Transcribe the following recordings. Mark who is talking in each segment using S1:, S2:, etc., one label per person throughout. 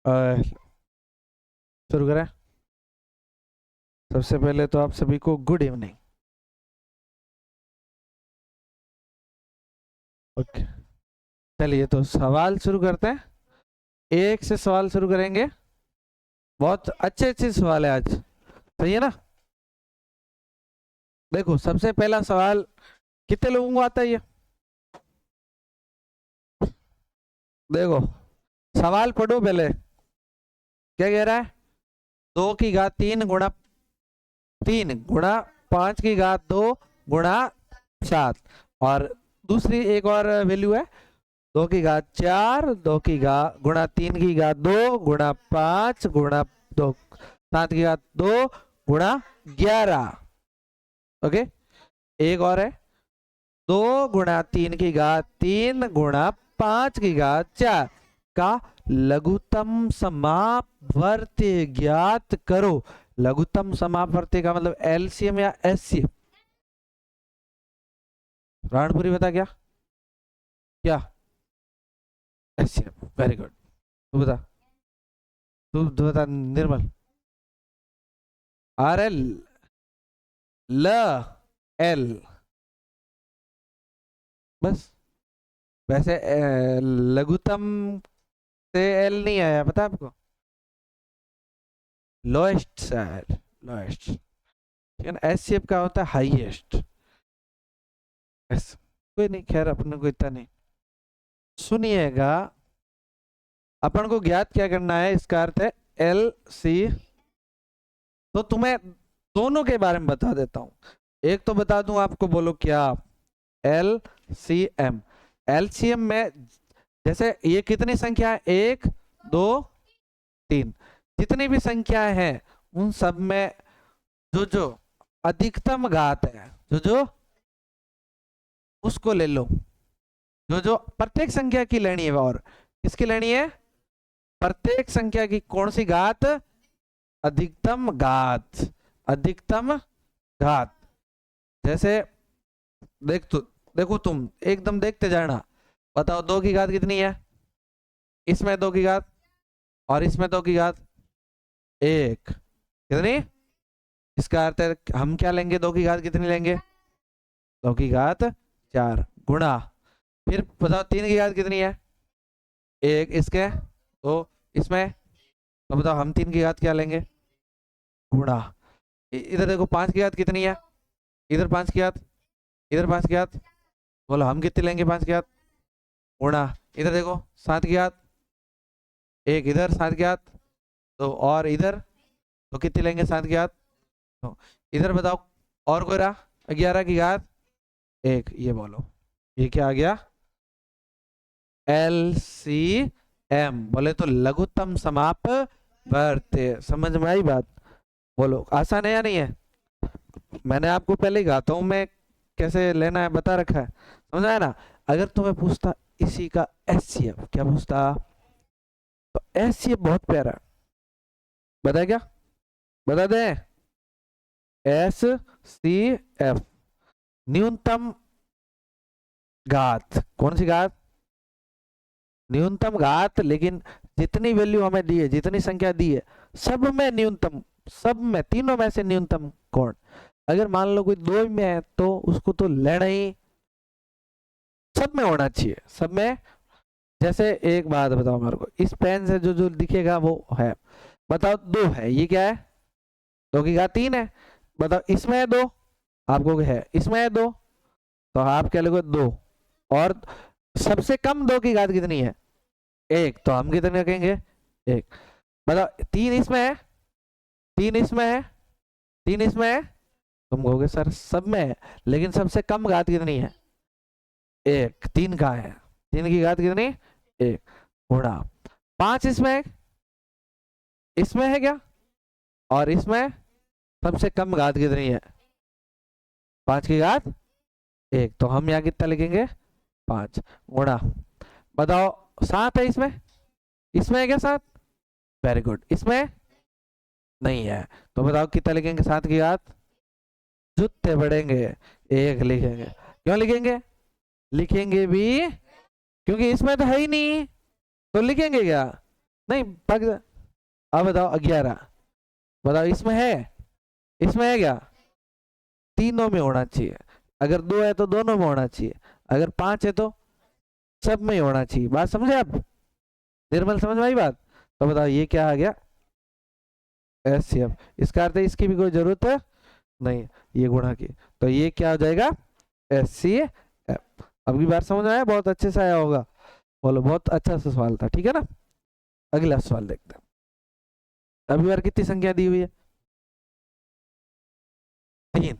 S1: शुरू करें। सबसे पहले तो आप सभी को गुड इवनिंग। ओके, चलिए तो सवाल शुरू करते हैं। एक से सवाल शुरू करेंगे। बहुत अच्छे अच्छे सवाल है आज, सही है ना। देखो सबसे पहला सवाल, कितने लोगों को आता है ये? देखो सवाल पढ़ो पहले। क्या कह रहा है? 2 की घात 3 गुणा 5 की घात 2 गुणा 7। और दूसरी एक और वैल्यू है, 2 की घात 4 गुणा 3 की घात 2 गुणा 5 गुणा 2 7 की घात 2 गुणा 11। ओके, एक और है, 2 गुणा 3 की घात 3 गुणा 5 की घात 4 का लघुत्तम समापवर्ती ज्ञात करो। लघुत्तम समापवर्ती का मतलब एलसीएम या एचसीएफ। राणपुरी बता क्या क्या? HCF, very good. तू बता, तू बता निर्मल। आर एल ल एल, बस। वैसे लघुत्तम से एल नहीं आया, पता है आपको? Lowest sir, lowest. ठीक है ना, एस शेप का होता है हाईएस्ट। कोई नहीं, खैर अपने को इतना नहीं। सुनिएगा, अपन को ज्ञात क्या करना है, इसका अर्थ है एल सी। तो तुम्हें दोनों के बारे में बता देता हूं। एक तो बता दूं आपको, बोलो क्या? L C M. L C M में जैसे ये कितनी संख्या है, 1 2 3, जितनी भी संख्या है उन सब में जो जो अधिकतम घात है, जो जो उसको ले लो। जो जो प्रत्येक संख्या की लेनी है, और किसकी लेनी है? प्रत्येक संख्या की कौन सी घात? अधिकतम घात, अधिकतम घात। जैसे देख तो देखो, तुम एकदम देखते जाना। बताओ 2 की घात कितनी है? इसमें 2 की घात और इसमें 2 की घात 1, कितनी? इसका अर्थ है हम क्या लेंगे, 2 की घात कितनी लेंगे? 2 की घात 4 गुणा, फिर बताओ 3 की घात कितनी है? 1, इसके 2, इसमें। तो बताओ हम 3 की घात क्या लेंगे? गुणा। इधर देखो 5 की घात कितनी है? इधर 5 की घात, इधर 5 की घात। बोलो हम कितनी लेंगे? 5 की घात गुणा। इधर देखो 7 की घात, 1 इधर 7 की घात 2, और इधर तो कितनी लेंगे? 7 की घात 2। इधर बताओ और कोई रहा? 11 की घात 1। ये बोलो, ये क्या आ गया? L C M. बोले तो लघुत्तम समाप वर्ते। समझ में आई बात? बोलो आसान है या नहीं है? मैंने आपको पहले ही कहा था मैं कैसे लेना है, बता रखा है, समझ आया ना। अगर तुम्हें पूछता इसी का एचसीएफ, क्या पूछता? तो एचसीएफ बहुत प्यारा, बता क्या? बता दे। एस सी एफ, न्यूनतम घात। कौन सी घात? न्यूनतम घात। लेकिन जितनी वैल्यू हमें दी है, जितनी संख्या दी है, सब में न्यूनतम, सब में, तीनों में से न्यूनतम कौन? अगर मान लो कोई 2 में है तो उसको तो लेना ही, सब में होना चाहिए, सब में। जैसे एक बात बताओ मेरे को, इस पेन से जो जो दिखेगा वो है। बताओ 2 है, ये क्या है? 2 की घात 3 है। बताओ इसमें है 2, आपको है इसमें है 2, तो आप क्या लोगे? 2। और सबसे कम 2 की घात कितनी है? 1, तो हम कितने रखेंगे? 1। बताओ 3 इसमें है, 3 इसमें है, 3 इसमें है। तुम कहोगे सर सब में है, लेकिन सबसे कम घात कितनी है? 1। 3 कहाँ है? 3 की घात कितनी? 1 गुणा 5। इसमें, इसमें है क्या? और इसमें सबसे कम घात कितनी है? 5 की घात 1। तो हम यहाँ कितना लिखेंगे? 5 गुणा। बताओ 7 है इसमें, इसमें है क्या 7? Very good. इसमें नहीं है, तो बताओ कितना लिखेंगे? 7 की घात, जूते पड़ेंगे 1 लिखेंगे। क्यों लिखेंगे? लिखेंगे भी क्योंकि इसमें तो है ही नहीं, तो लिखेंगे क्या? नहीं अब बताओ 11, बताओ इसमें है, इसमें है क्या? तीनों में होना चाहिए, अगर 2 है तो दोनों में होना चाहिए, अगर 5 है तो सब में ही होना चाहिए। बात समझे आप? निर्मल समझ में आई बात? तो बताओ ये क्या आ गया? एचसीएफ। इसका अर्थ है इसकी भी कोई जरूरत है नहीं, ये गुणा की, तो ये क्या हो जाएगा? एचसीएफ। अब की बार समझ में आया? बहुत अच्छे से आया होगा, बोलो बहुत अच्छा सा सवाल था, ठीक है ना? अगला सवाल देखते हैं। अभी बार कितनी संख्या दी हुई है? 3।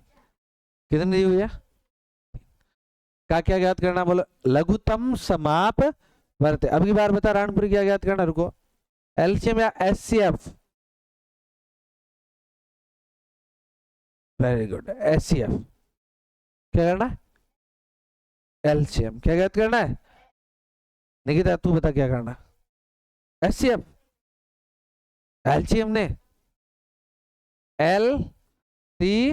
S1: कितनी दी हुई है? का क्या ज्ञात करना, बोलो? लघुत्तम समाप वर्त। अब की बार बता रानपुरी क्या ज्ञात करना, रुको। एलसीएम या एचसीएफ? Very good, HCF. क्या करना है? एलसीएम। क्या ज्ञात करना है? निकिता तू बता क्या करना? एचसीएफ। एलसीएम ने एल सी,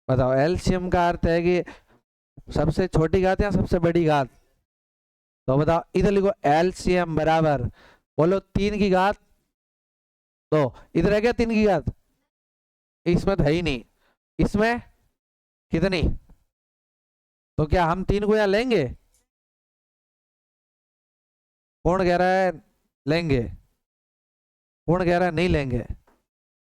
S1: बताओ एलसीएम का अर्थ है कि सबसे छोटी घात या सबसे बड़ी घात? तो बताओ इधर लिखो एलसीएम बराबर, बोलो 3 की घात 2। इधर है क्या 3 की घात? इसमें तो है ही नहीं, इसमें कितनी? तो क्या हम 3 को यहाँ लेंगे? कौन कह रहा है लेंगे? कौन कह रहा है नहीं लेंगे?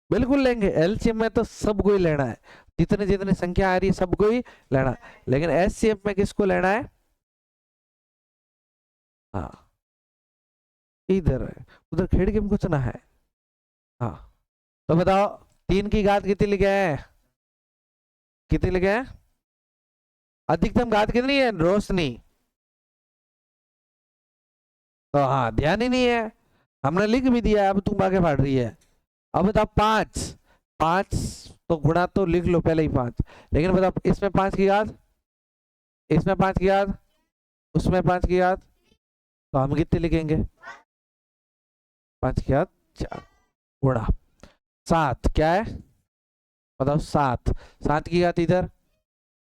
S1: बिल्कुल लेंगे, एलसीएम में तो सबको ही लेना है, जितनी जितनी संख्या आ रही है सबको ही लेना है, लेकिन एचसीएफ में किसको लेना है? हाँ, इधर है, उधर खिड़की में कुछ ना है। हाँ, तो बताओ 3 की घात कितनी लिखे हैं? कितनी लिखे हैं? अधिकतम घात कितनी है रोशनी? तो हाँ ध्यान ही नहीं है, हमने लिख भी दिया, अब तुम आगे बढ़ रही है। अब बताओ 5, 5 तो गुणा तो लिख लो पहले ही 5, लेकिन बताओ इसमें 5 की घात, इसमें 5 की घात, उसमें 5 की घात, तो हम कितने लिखेंगे? 5 की घात 4 गुणा 7, क्या है बताओ? 7, 7 की घात इधर,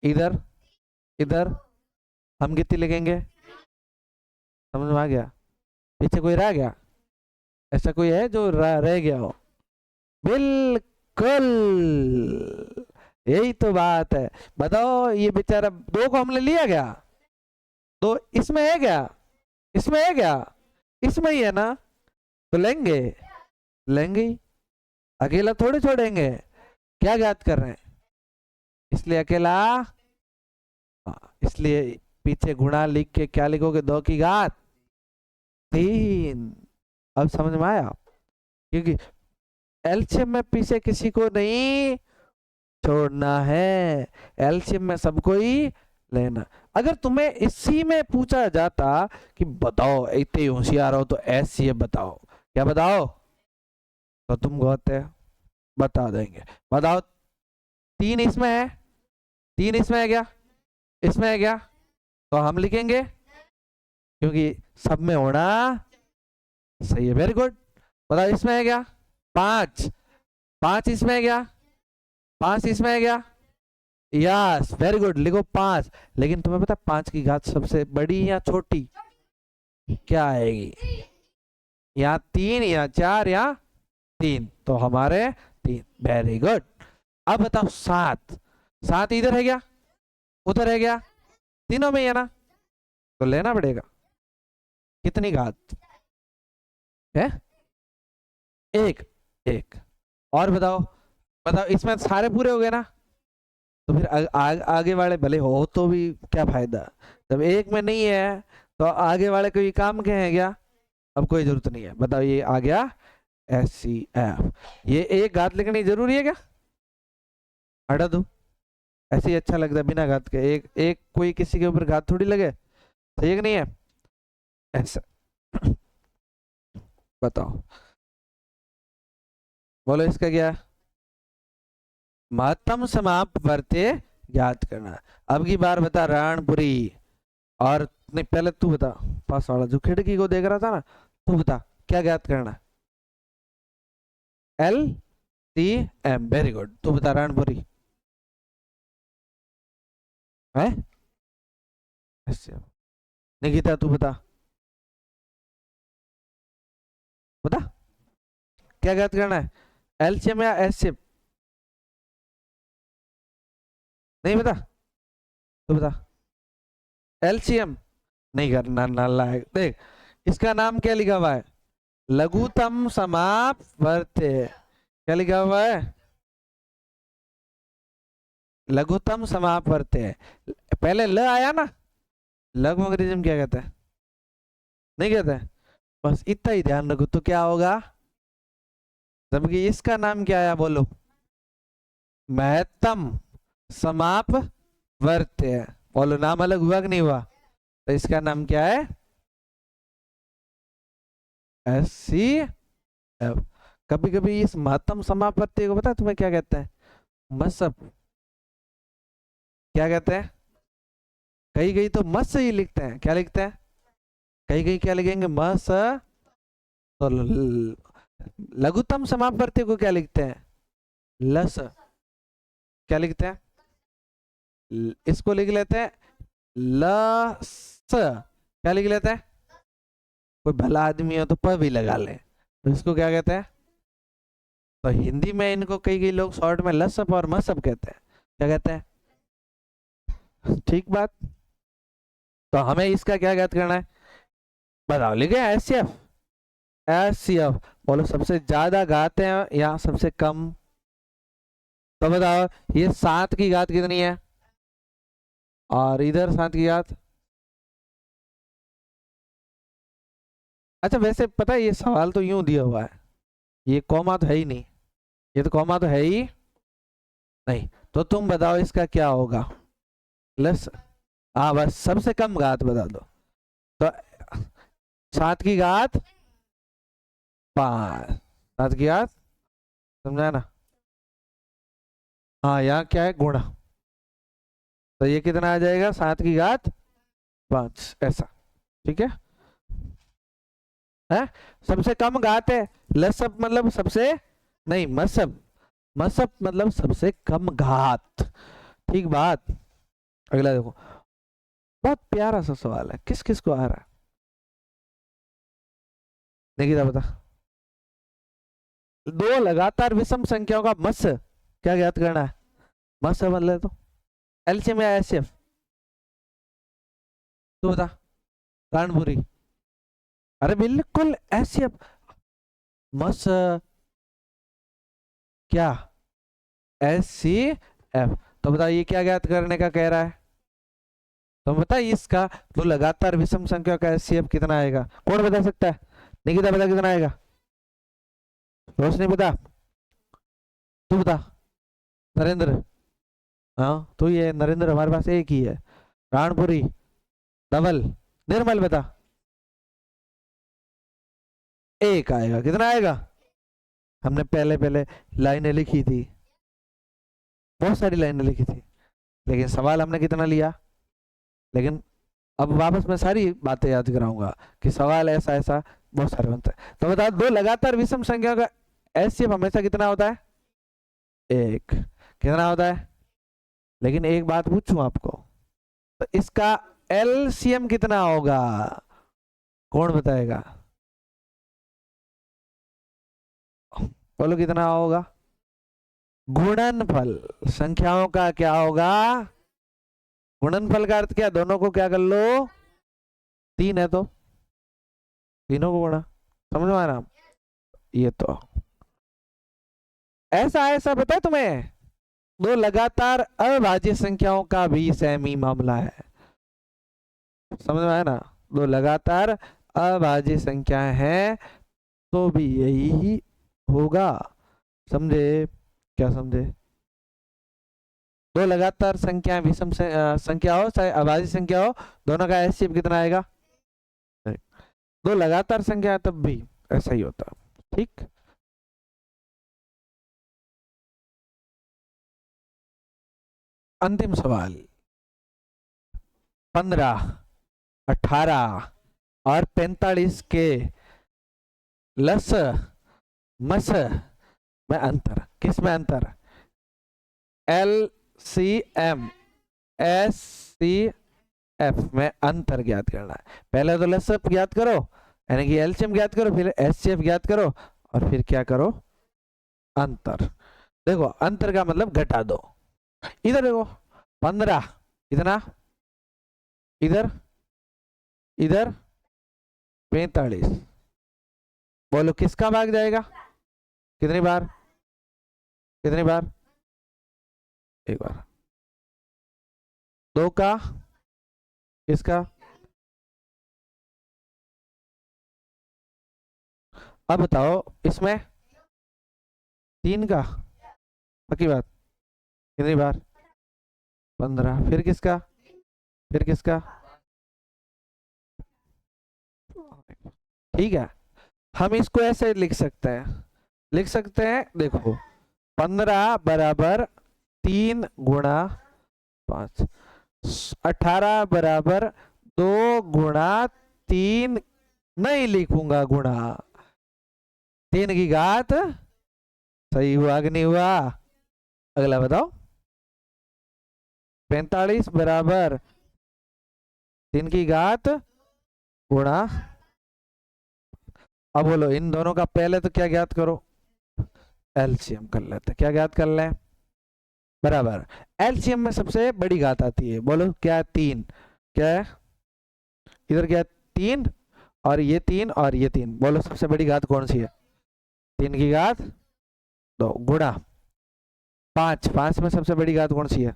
S1: इधर, इधर, हम कितनी लिखेंगे? समझ में आ गया? पीछे कोई रह गया? ऐसा कोई है जो रह गया हो? बिल्कुल, यही तो बात है। बताओ ये बेचारा 2 को हमने लिया क्या? तो इसमें है क्या? इसमें है क्या? इसमें ही है ना, तो लेंगे, लेंगे ही, अकेला थोड़े छोड़ेंगे। क्या ज्ञात कर रहे हैं? इसलिए अकेला, हाँ, इसलिए पीछे गुणा लिख के क्या लिखोगे? 2 की घात 3। अब समझ में आया? क्योंकि एलसीएम में पीछे किसी को नहीं छोड़ना है, एलसीएम में सबको ही लेना। अगर तुम्हें इसी में पूछा जाता कि बताओ इतने होशियार हो तो एचसीएफ बताओ, क्या बताओ, तो तुम कहते बता देंगे। बताओ 3 इसमें है, 3 इसमें है क्या? इसमें है क्या? तो हम लिखेंगे, क्योंकि सब में होना सही है। Very good. बताओ इसमें है क्या? 5, 5 इसमें है क्या? 5 इसमें है क्या? यस वेरी गुड, लिखो 5। लेकिन तुम्हें पता 5 की घात सबसे बड़ी या छोटी क्या आएगी? या 3 या 4 या 3, तो हमारे 3। Very good. अब बताओ 7, 7 इधर है क्या? उधर है क्या? तीनों में ही है ना, तो लेना पड़ेगा। कितनी घात है? 1, 1। और बताओ, बताओ इसमें सारे पूरे हो गए ना, तो फिर आगे वाले भले हो तो भी क्या फायदा, जब एक में नहीं है तो आगे वाले कोई काम के हैं क्या? अब कोई जरूरत नहीं है। बताओ ये आ गया एचसीएफ। ये एक घात लिखनी जरूरी है क्या? हटा दो, ऐसे ही अच्छा लगता है बिना घात के, एक एक कोई किसी के ऊपर घात थोड़ी लगे, सही है कि नहीं है? ऐसा बताओ, बोलो इसका क्या? महत्तम समाप्त वर्ते ज्ञात करना। अब की बार बता राणपुरी, और नहीं पहले तू बता, पास वाला जो खिड़की को देख रहा था ना, तू बता क्या ज्ञात करना? L C M. Very good, तू बता राणपुरी है? निकिता तू बता। बता क्या ज्ञात करना है, एलसीएम या एचसीएफ? नहीं बता तो बता। एलसीएम नहीं करना नालायक। देख इसका नाम क्या लिखा हुआ है, लघुत्तम समापवर्त्य। क्या लिखा हुआ है, लघुत्तम समापवर्त्य। पहले ल आया ना, लघुमगरिज्म क्या कहता है, नहीं कहता है, बस इतना ही ध्यान रखो तो क्या होगा। जबकि इसका नाम क्या आया बोलो, महत्तम समापवर्त्य। बोलो नाम अलग हुआ कि नहीं हुआ, तो इसका नाम क्या है, एस सी एफ। कभी कभी इस महत्तम समापवर्त्य को पता है तुम्हें क्या कहते हैं, मसब। क्या कहते हैं, कहीं कहीं तो मस ही लिखते हैं, क्या लिखते हैं, कहीं कहीं क्या लिखेंगे मस। तो लघुत्तम समापवर्त्य को क्या लिखते हैं, लस। क्या लिखते हैं, इसको लिख लेते हैं लस। क्या लिख लेते हैं, कोई भला आदमी हो तो प भी लगा ले, तो इसको क्या कहते हैं। तो हिंदी में इनको कई कई लोग शॉर्ट में लसप और मसप कहते हैं। क्या कहते हैं, ठीक बात। तो हमें इसका क्या ज्ञात करना है, बताओ। लिखे एचसीएफ, एचसीएफ बोलो सबसे ज्यादा घात है या सबसे कम। तो बताओ ये 7 की घात कितनी है, और इधर 7 की घात। अच्छा वैसे पता है ये सवाल तो यूं दिया हुआ है, ये कॉमा तो है ही नहीं, ये तो कॉमा तो है ही नहीं। तो तुम बताओ इसका क्या होगा, प्लस। हाँ बस सबसे कम घात बता दो। तो 7 की घात 5, 7 की घात, समझा ना। हाँ यहाँ क्या है गुणा, तो ये कितना आ जाएगा 7 की घात 5 ऐसा, ठीक है। सबसे कम घात है, लसब मतलब सबसे, नहीं मसब, मसब मतलब सबसे कम घात, ठीक बात। अगला देखो, बहुत प्यारा सा सवाल है, किस किस को आ रहा है, देखिए बता। दो लगातार विषम संख्याओं का मस क्या ज्ञात करना है, मस मतलब तो एलसीएम या एचसीएफ, तो बता। कानपुरी, अरे बिल्कुल एचसीएफ, मस क्या, एस सी एफ। तो बता ये क्या ज्ञात करने का कह रहा है, तो बता इसका तो लगातार विषम संख्या का एचसीएफ कितना आएगा, कौन बता सकता है, निकिता बता कितना आएगा, रोशनी बता, तू बता, नरेंद्र। हाँ तो ये नरेंद्र हमारे पास एक ही है, राणपुरी, धवल, निर्मल बता। एक आएगा, कितना आएगा, हमने पहले पहले लाइनें लिखी थी, बहुत सारी लाइनें लिखी थी, लेकिन सवाल हमने कितना लिया। लेकिन अब वापस मैं सारी बातें याद कराऊंगा कि सवाल ऐसा ऐसा बहुत सारे बनते हैं। तो बता दो लगातार विषम संख्या का एचसीएफ हमेशा कितना होता है, एक। कितना होता है, लेकिन एक बात पूछूं आपको, तो इसका एलसीएम कितना होगा, कौन बताएगा, बोलो कितना होगा। गुणनफल संख्याओं का क्या होगा, गुणनफल का अर्थ क्या, दोनों को क्या कर लो, 3 है तो तीनों को गुणा, समझ में आ रहा। ये तो ऐसा ऐसा पता है तुम्हें, दो लगातार अभाज्य संख्याओं का भी सेम ही मामला है, समझ में आया ना। दो लगातार अभाज्य संख्या है तो भी यही होगा, समझे, क्या समझे। दो लगातार संख्या विषम संख्या हो चाहे अभाज्य संख्या हो, दोनों का एचसीएफ कितना आएगा, दो लगातार संख्या तब भी ऐसा ही होता, ठीक। अंतिम सवाल, 15, 18 और 45 के लस मस में अंतर, किस में अंतर, L C M S C F में अंतर ज्ञात करना है। पहले तो लस ज्ञात करो, यानी कि एलसीएम ज्ञात करो, फिर एचसीएफ ज्ञात करो, और फिर क्या करो, अंतर। देखो अंतर का मतलब घटा दो। इधर देखो 15, इतना, इधर, इधर 45, बोलो किसका भाग जाएगा, कितनी बार, कितनी बार, एक बार, 2 का, किसका, अब बताओ इसमें 3 का, पक्की बात, कितनी बार, 15, फिर किसका, फिर किसका, ठीक है। हम इसको ऐसे लिख सकते हैं, लिख सकते हैं, देखो 15 बराबर 3 गुणा 5, 18 बराबर 2 गुणा 3, नहीं लिखूंगा गुणा, 3 की घात, सही हुआ कि नहीं हुआ, अगला बताओ, 45 बराबर 3 की घात गुणा, अब बोलो इन दोनों का पहले तो क्या ज्ञात करो, एलसीएम कर लेते, क्या ज्ञात कर लें, बराबर, एलसीएम में सबसे बड़ी घात आती है, बोलो क्या है, 3, क्या है, इधर क्या है 3, और ये 3 और ये 3, बोलो सबसे बड़ी घात कौन सी है, 3 की घात 2 गुणा 5, 5 में सबसे बड़ी घात कौन सी है,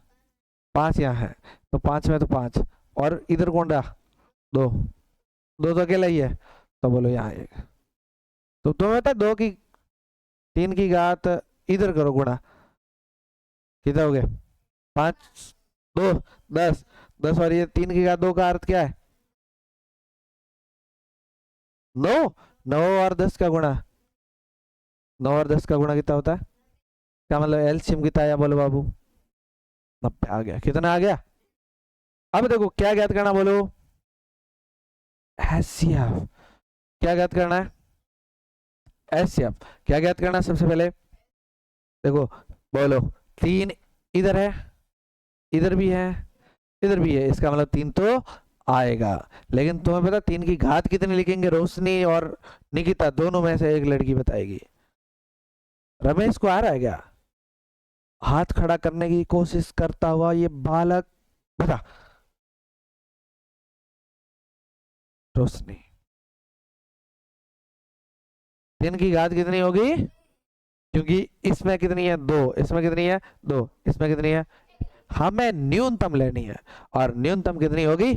S1: 5 यहाँ है, तो 5 में तो 5, और इधर कौन रहा, 2, 2 तो अकेला ही है, तो बोलो यहाँ एक, तो तुम्हें पता 2 की 3 की घात इधर करो गुणा, कितना हो गया, 5 2 10, 10 और ये 3 की घात 2 का अर्थ क्या है, 9, 9 और 10 का गुणा, 9 और 10 का गुणा कितना होता है, क्या मतलब एलसीएम कितना आया, बोलो बाबू, 90 आ गया, कितना आ गया, अब देखो क्या ज्ञात करना, बोलो एचसीएफ, क्या ज्ञात करना है, एचसीएफ क्या ज्ञात करना है, सबसे पहले देखो, बोलो 3 इधर है, इधर भी है, इधर भी है, इसका मतलब 3 तो आएगा, लेकिन तुम्हें पता 3 की घात कितनी लिखेंगे, रोशनी और निकिता दोनों में से एक लड़की बताएगी, रमेश को आ रहा है क्या, हाथ खड़ा करने की कोशिश करता हुआ ये बालक, बता, रोशनी, 3 की घात कितनी होगी, क्योंकि इसमें कितनी है 2, इसमें कितनी है 2, इसमें कितनी है, हमें न्यूनतम लेनी है, और न्यूनतम कितनी होगी,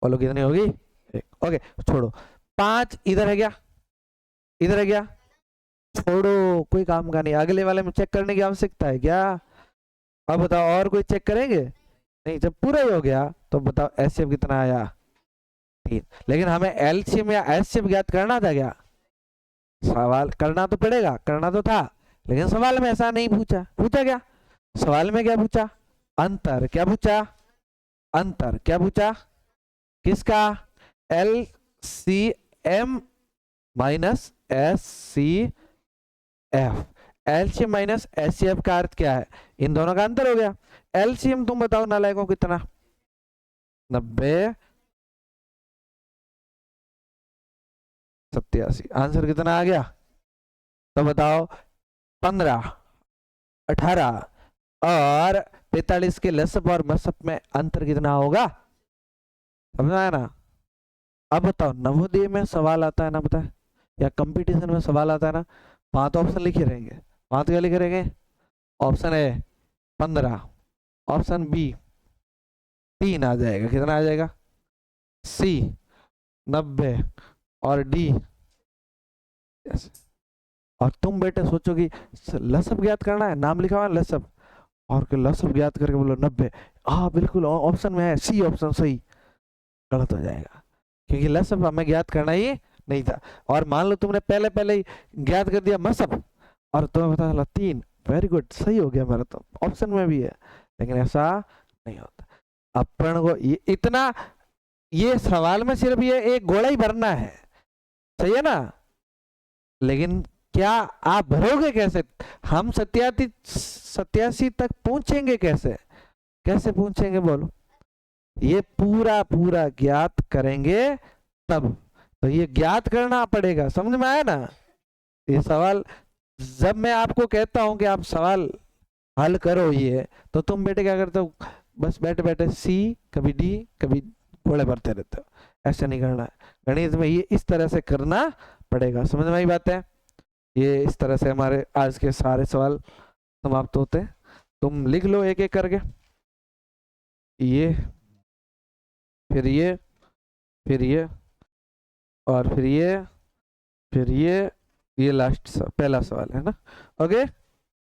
S1: बोलो कितनी होगी, 1, ओके छोड़ो, 5 इधर है क्या, इधर है क्या, छोड़ो, कोई काम का नहीं, अगले वाले में चेक करने की आवश्यकता है क्या, अब बताओ और कोई चेक करेंगे, नहीं, जब पूरा ही हो गया तो बताओ एचसीएफ कितना आया, 3, लेकिन हमें एलसीएम या एचसीएफ ज्ञात करना था क्या, सवाल करना तो पड़ेगा, करना तो था, लेकिन सवाल में ऐसा नहीं पूछा, पूछा क्या, सवाल में क्या पूछा, अंतर, क्या पूछा, अंतर क्या पूछा, किसका, L C M minus S C F, LCM minus HCF का अर्थ क्या है, इन दोनों का अंतर हो गया, एलसीएम तुम बताओ नालायकों कितना, 90 87, आंसर कितना आ गया, तो बताओ 15 18 और 45 के लसप और मसप में अंतर कितना होगा, समझ आया ना, अब बताओ नवोदय में सवाल आता है ना, पता है, या कंपटीशन में सवाल आता है ना, 5 ऑप्शन लिखे रहेंगे, 5 क्या लिखे रहेंगे, ऑप्शन ए 15, ऑप्शन बी 3 आ जाएगा, कितना आ जाएगा, सी 90 और डी, और तुम बेटे सोचो कि लसब ज्ञात करना है, नाम लिखा हुआ है लसब, और लसब ज्ञात करके बोलो 90, हाँ बिल्कुल ऑप्शन में है सी ऑप्शन सही, गलत हो जाएगा, क्योंकि लसब हमें ज्ञात करना ही नहीं था, और मान लो तुमने पहले पहले ही ज्ञात कर दिया मसब, और तुम्हें पता चला 3, वेरी गुड, सही हो गया मेरा, तो ऑप्शन में भी है, लेकिन ऐसा नहीं होता, अपन को ये इतना, ये सवाल में सिर्फ ये एक गोला ही भरना है, सही है ना, लेकिन क्या आप भरोगे कैसे, हम 87 तक पहुंचेंगे कैसे, कैसे पहुंचेंगे बोलो, ये पूरा पूरा ज्ञात करेंगे तब, तो ये ज्ञात करना पड़ेगा, समझ में आया ना। ये सवाल जब मैं आपको कहता हूं कि आप सवाल हल करो ये, तो तुम बेटे क्या करते हो, बस बैठे बैठे सी कभी डी कभी घोड़े भरते रहते हो। ऐसे नहीं करना है गणित में, ये इस तरह से करना पड़ेगा। समझ में आई बात है। ये इस तरह से हमारे आज के सारे सवाल समाप्त होते हैं। तुम लिख लो एक एक करके, ये फिर ये फिर ये और फिर ये फिर ये लास्ट पहला सवाल है ना। ओके।